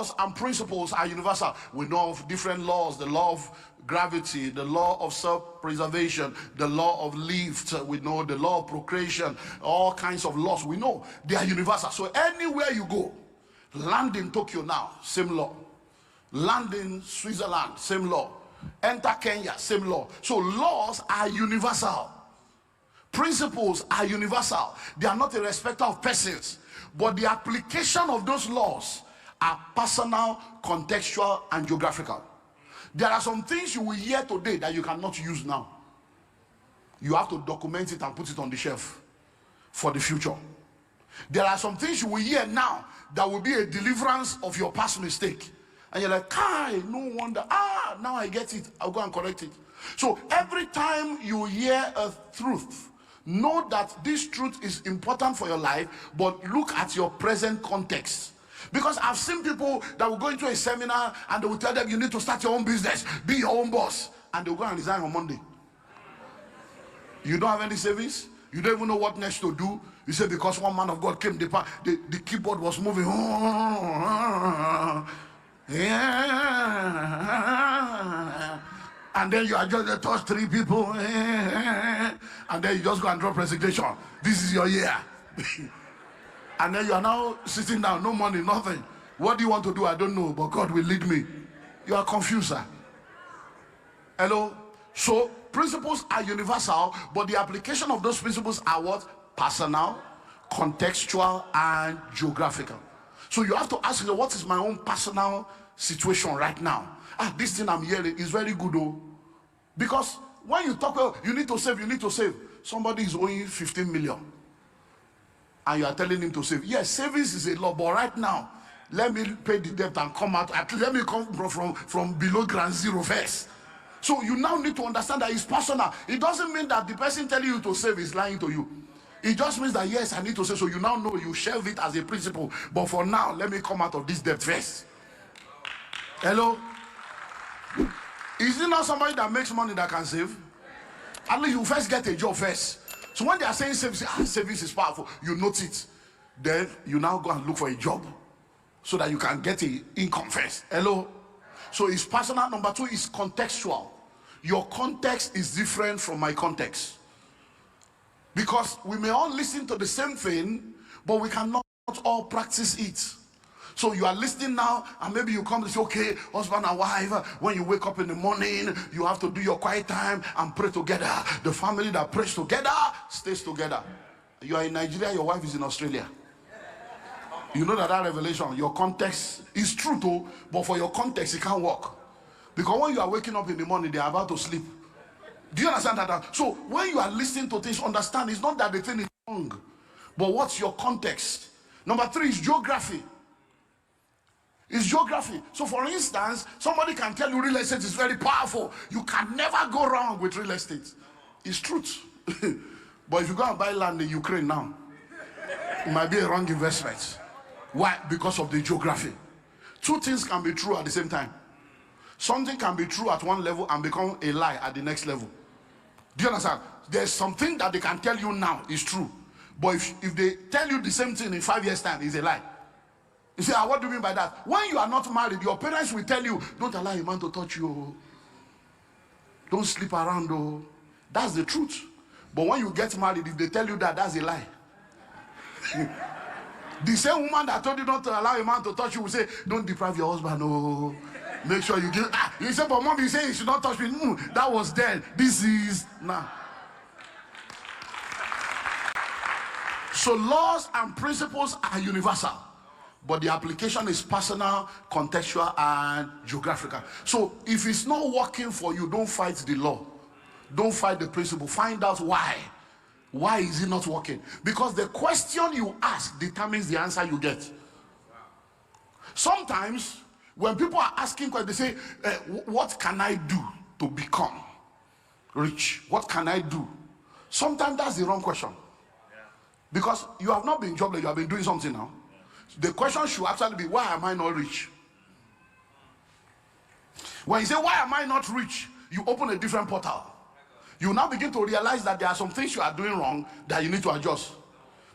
laws and principles are universal. We know of different laws, the law of gravity, the law of self-preservation, the law of lift, we know the law of procreation, all kinds of laws. We know they are universal. So anywhere you go, land in Tokyo now, same law. Land in Switzerland, same law. Enter Kenya, same law. So laws are universal. Principles are universal. They are not a respecter of persons, but the application of those laws are personal, contextual, and geographical. There are some things you will hear today that you cannot use now. You have to document it and put it on the shelf for the future. There are some things you will hear now that will be a deliverance of your past mistake. And you're like, Kai, no wonder. Now I get it. I'll go and correct it. So every time you hear a truth, know that this truth is important for your life, but look at your present context. Because I've seen people that will go into a seminar and they will tell them you need to start your own business, be your own boss, and they'll go and resign on Monday. You don't have any savings, you don't even know what next to do. You say because one man of God came, the keyboard was moving. And then you are just to touch 3 people, and then you just go and drop resignation. This is your year. And then you are now sitting down, no money, nothing. What do you want to do? I don't know, but God will lead me. You are confused, sir. Hello? So principles are universal, but the application of those principles are what? Personal, contextual, and geographical. So you have to ask yourself, what is my own personal situation right now? This thing I'm hearing is very good, though. Because when you talk about you need to save. Somebody is owing 15 million. And you are telling him to save. Yes, savings is a law, but right now, let me pay the debt and come out. Let me come from below ground zero first. So you now need to understand that it's personal. It doesn't mean that the person telling you to save is lying to you. It just means that, yes, I need to save. So you now know you shelve it as a principle. But for now, let me come out of this debt first. Hello? Is it not somebody that makes money that can save? At least you first get a job first. So when they are saying savings is powerful, you note it. Then you now go and look for a job so that you can get an income first. Hello? So it's personal. Number 2 is contextual. Your context is different from my context. Because we may all listen to the same thing, but we cannot all practice it. So you are listening now, and maybe you come and say, okay, husband and wife, when you wake up in the morning, you have to do your quiet time and pray together. The family that prays together stays together. You are in Nigeria, your wife is in Australia. You know that revelation, your context is true too, but for your context, it can't work. Because when you are waking up in the morning, they are about to sleep. Do you understand that? So when you are listening to things, understand it's not that the thing is wrong, but what's your context? Number 3 is geography. It's geography. So for instance, somebody can tell you real estate is very powerful. You can never go wrong with real estate. It's truth. But if you go and buy land in Ukraine now, it might be a wrong investment. Why? Because of the geography. 2 things can be true at the same time. Something can be true at one level and become a lie at the next level. Do you understand? There's something that they can tell you now is true. But if they tell you the same thing in 5 years' time, it's a lie. You say, what do you mean by that? When you are not married, your parents will tell you, don't allow a man to touch you. Don't sleep around, though. That's the truth. But when you get married, if they tell you that, that's a lie. The same woman that told you not to allow a man to touch you will say, don't deprive your husband, oh. Make sure you give. You say, but mom, you say you should not touch me. That was then. This is now. So laws and principles are universal, but the application is personal, contextual, and geographical. So if it's not working for you, don't fight the law. Don't fight the principle. Find out why. Why is it not working? Because the question you ask determines the answer you get. Sometimes, when people are asking questions, they say, what can I do to become rich? What can I do? Sometimes that's the wrong question. Because you have not been jobless, you have been doing something now. The question should actually be, why am I not rich? When you say, why am I not rich? You open a different portal. You now begin to realize that there are some things you are doing wrong that you need to adjust.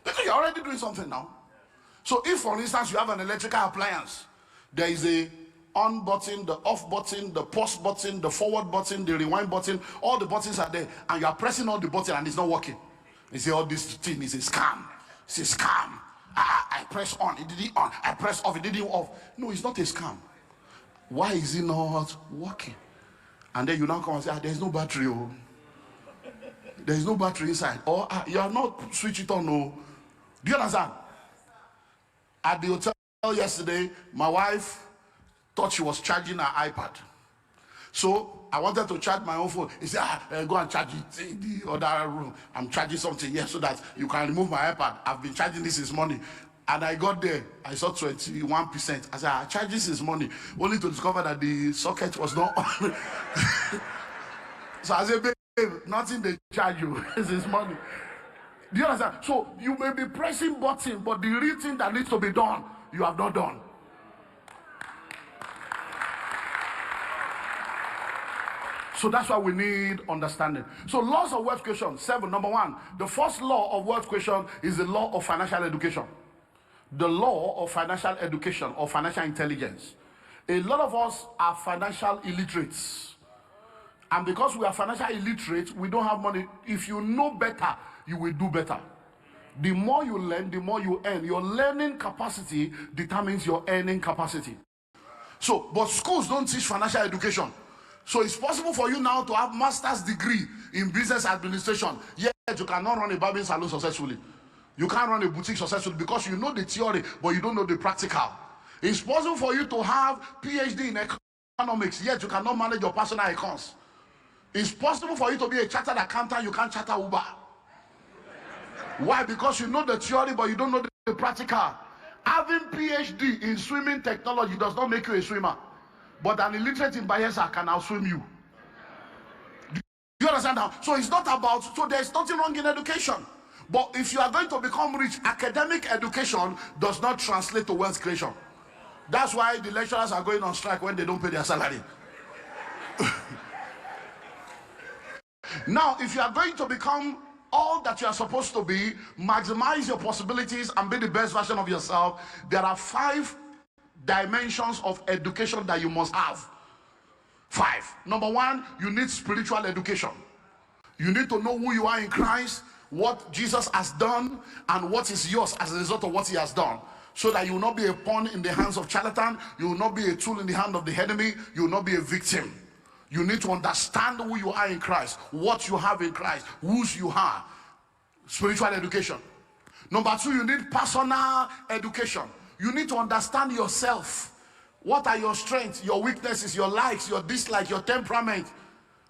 Because you're already doing something now. So if, for instance, you have an electrical appliance, There is a on button, the off button, the pause button, the forward button, the rewind button. All the buttons are there, and you are pressing all the buttons and it's not working. They say all this thing is a scam. It's a scam. I press on, it didn't on. I press off, it didn't off. No, it's not a scam. Why is it not working? And then you now come and say, there's no battery. Oh. There's no battery inside. Or you are not switch it on. No. Do you understand? At the hotel yesterday, my wife thought she was charging her iPad. So I wanted to charge my own phone. He said, go and charge it in the other room. I'm charging something here so that you can remove my iPad. I've been charging this since morning. And I got there, I saw 21%. I said, I charged this since morning, only to discover that the socket was not on. So I said, babe, nothing they charge you. This is money. Do you understand? So you may be pressing button, but the real thing that needs to be done, you have not done. So that's why we need understanding. So laws of wealth creation. 7, number 1. The first law of wealth creation is the law of financial education. The law of financial education or financial intelligence. A lot of us are financial illiterates. And because we are financial illiterate, we don't have money. If you know better, you will do better. The more you learn, the more you earn. Your learning capacity determines your earning capacity. So, but schools don't teach financial education. So it's possible for you now to have master's degree in business administration, yet you cannot run a barbering salon successfully. You can't run a boutique successfully because you know the theory, but you don't know the practical. It's possible for you to have PhD in economics, yet you cannot manage your personal accounts. It's possible for you to be a chartered accountant, you can't charter Uber. Why? Because you know the theory, but you don't know the practical. Having PhD in swimming technology does not make you a swimmer. But an illiterate in Bayelsa can outswim you. Do you understand now? So it's not about, so there's nothing wrong in education. But if you are going to become rich, academic education does not translate to wealth creation. That's why the lecturers are going on strike when they don't pay their salary. Now, if you are going to become all that you are supposed to be, maximize your possibilities and be the best version of yourself, there are 5 dimensions of education that you must have. 5. Number 1, you need spiritual education. You need to know who you are in Christ, what Jesus has done, and what is yours as a result of what he has done. So that you will not be a pawn in the hands of charlatan, you will not be a tool in the hand of the enemy, you will not be a victim. You need to understand who you are in Christ, what you have in Christ, whose you are. Spiritual education. Number 2, you need personal education. You need to understand yourself. What are your strengths, your weaknesses, your likes, your dislikes, your temperament?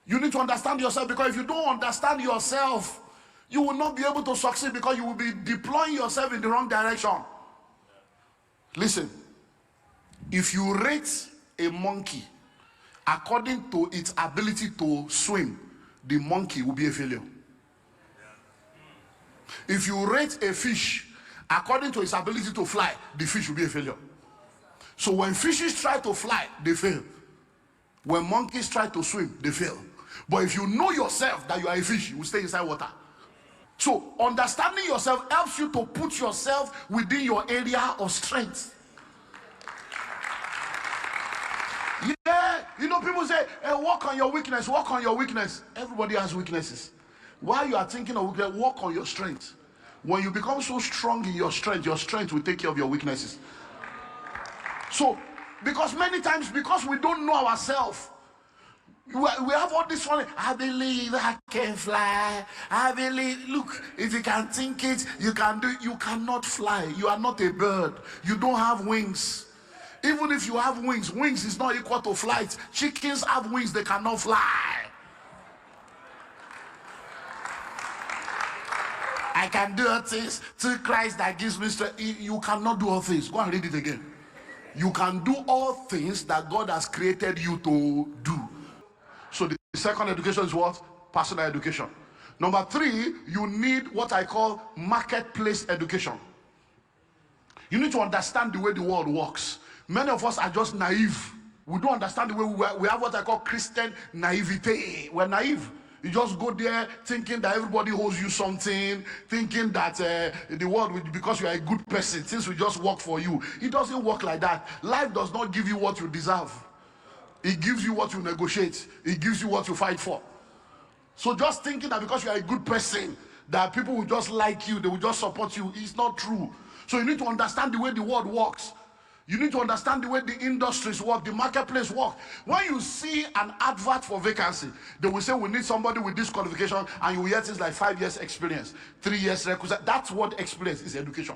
You need to understand yourself, because if you don't understand yourself, you will not be able to succeed, because you will be deploying yourself in the wrong direction. Listen, if you rate a monkey according to its ability to swim, the monkey will be a failure. If you rate a fish according to its ability to fly, the fish will be a failure. So when fishes try to fly, they fail. When monkeys try to swim, they fail. But if you know yourself that you are a fish, you will stay inside water. So understanding yourself helps you to put yourself within your area of strength. Yeah, you know, people say, hey, work on your weakness, work on your weakness. Everybody has weaknesses. While you are thinking of weakness, work on your strength. When you become so strong in your strength will take care of your weaknesses. So, because many times, because we don't know ourselves, we have all this funny, I believe I can fly. I believe, look, if you can think it, you can do it. You cannot fly. You are not a bird. You don't have wings. Even if you have wings, wings is not equal to flight. Chickens have wings, they cannot fly. I can do all things through Christ that gives me strength. You cannot do all things. Go and read it again. You can do all things that God has created you to do. So the second education is what? Personal education. Number 3, you need what I call marketplace education. You need to understand the way the world works. Many of us are just naive. We don't understand the way we have what I call Christian naivete. We're naive. You just go there thinking that everybody owes you something, thinking that the world will, because you are a good person, things will just work for you. It doesn't work like that. Life does not give you what you deserve. It gives you what you negotiate. It gives you what you fight for. So just thinking that because you are a good person, that people will just like you, they will just support you, is not true. So you need to understand the way the world works. You need to understand the way the industries work, the marketplace works. When you see an advert for vacancy, they will say we need somebody with this qualification, and you will hear things like 5 years experience, 3 years requisite. That's what experience is, education.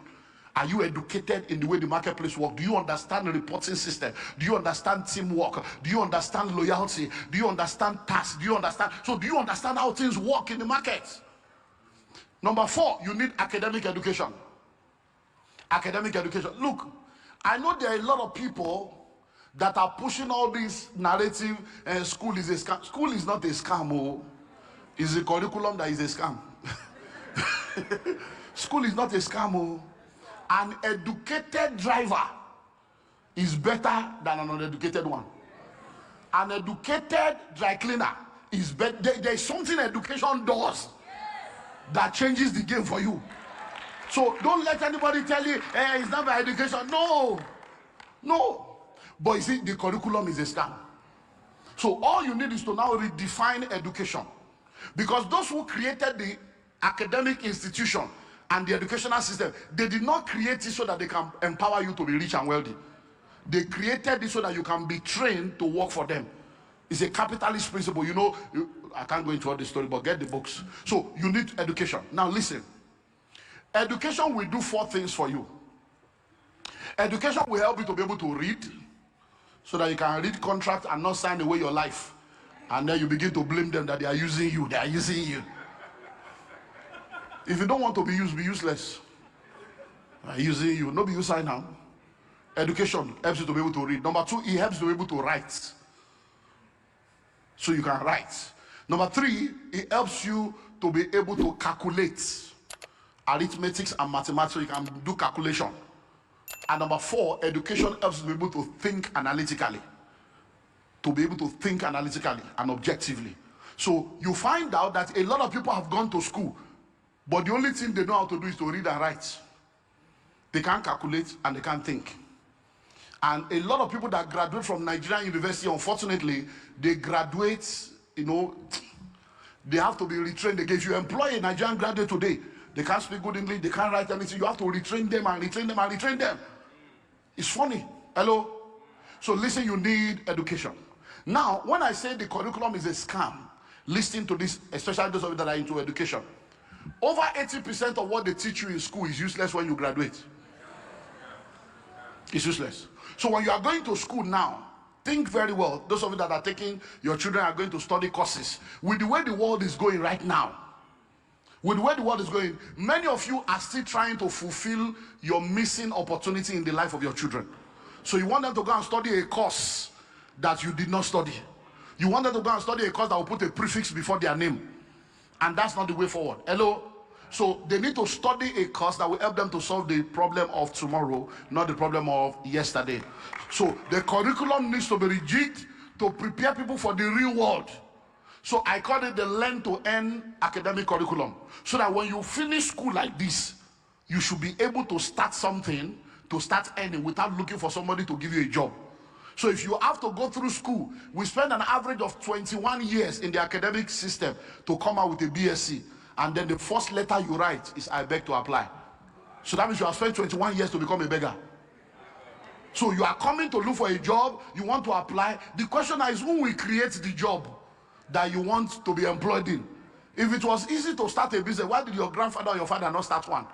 Are you educated in the way the marketplace works? Do you understand the reporting system? Do you understand teamwork? Do you understand loyalty? Do you understand tasks? Do you understand? So do you understand how things work in the market? Number 4, you need academic education. Academic education. Look, I know there are a lot of people that are pushing all this narrative, school is a scam. School is not a scam, oh. It's a curriculum that is a scam. School is not a scam, oh. An educated driver is better than an uneducated one. An educated dry cleaner is better. There is something education does that changes the game for you. So don't let anybody tell you, hey, it's not my education. No. No. But you see, the curriculum is a scam. So all you need is to now redefine education. Because those who created the academic institution and the educational system, they did not create it so that they can empower you to be rich and wealthy. They created it so that you can be trained to work for them. It's a capitalist principle. You know, I can't go into all the story, but get the books. So you need education. Now listen. Education will do 4 things for you. Education will help you to be able to read, so that you can read contracts and not sign away your life. And then you begin to blame them that they are using you. They are using you. If you don't want to be used, be useless. They are using you. Nobody you sign now. Education helps you to be able to read. Number 2, it helps you to be able to write. So you can write. Number 3, it helps you to be able to calculate. Arithmetics and mathematics, so you can do calculation. And number 4, education helps you to be able to think analytically. To be able to think analytically and objectively. So you find out that a lot of people have gone to school, but the only thing they know how to do is to read and write. They can't calculate and they can't think. And a lot of people that graduate from Nigerian university, unfortunately, they graduate, you know, they have to be retrained again. If you employ a Nigerian graduate today, they can't speak good English, they can't write anything. You have to retrain them and retrain them and retrain them. It's funny. Hello? So listen, you need education. Now, when I say the curriculum is a scam, listen to this, especially those of you that are into education. Over 80% of what they teach you in school is useless when you graduate. It's useless. So when you are going to school now, think very well. Those of you that are taking, your children are going to study courses. With the way the world is going right now, with the way the world is going, many of you are still trying to fulfill your missing opportunity in the life of your children. So you want them to go and study a course that you did not study. You want them to go and study a course that will put a prefix before their name. And that's not the way forward. Hello? So they need to study a course that will help them to solve the problem of tomorrow, not the problem of yesterday. So the curriculum needs to be rejigged to prepare people for the real world. So I call it the learn to earn academic curriculum. So that when you finish school like this, you should be able to start something, to start earning without looking for somebody to give you a job. So if you have to go through school, we spend an average of 21 years in the academic system to come out with a BSc. And then the first letter you write is, I beg to apply. So that means you have spent 21 years to become a beggar. So you are coming to look for a job, you want to apply. The question is, who will create the job that you want to be employed in? If it was easy to start a business, why did your grandfather or your father not start one?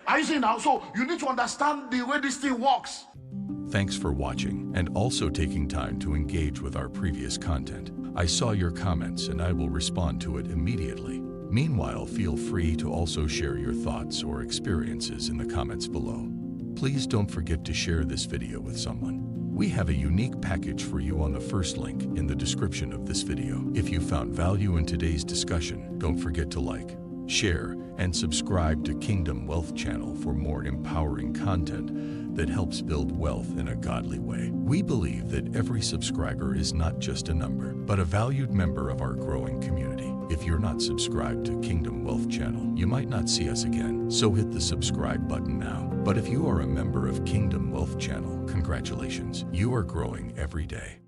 Are you seeing now? So you need to understand the way this thing works. Thanks for watching and also taking time to engage with our previous content. I saw your comments and I will respond to it immediately. Meanwhile, feel free to also share your thoughts or experiences in the comments below. Please don't forget to share this video with someone. We have a unique package for you on the first link in the description of this video. If you found value in today's discussion, don't forget to like, share, and subscribe to Kingdom Wealth Channel for more empowering content that helps build wealth in a godly way. We believe that every subscriber is not just a number, but a valued member of our growing community. If you're not subscribed to Kingdom Wealth Channel, you might not see us again, so hit the subscribe button now. But if you are a member of Kingdom Wealth Channel, congratulations, you are growing every day.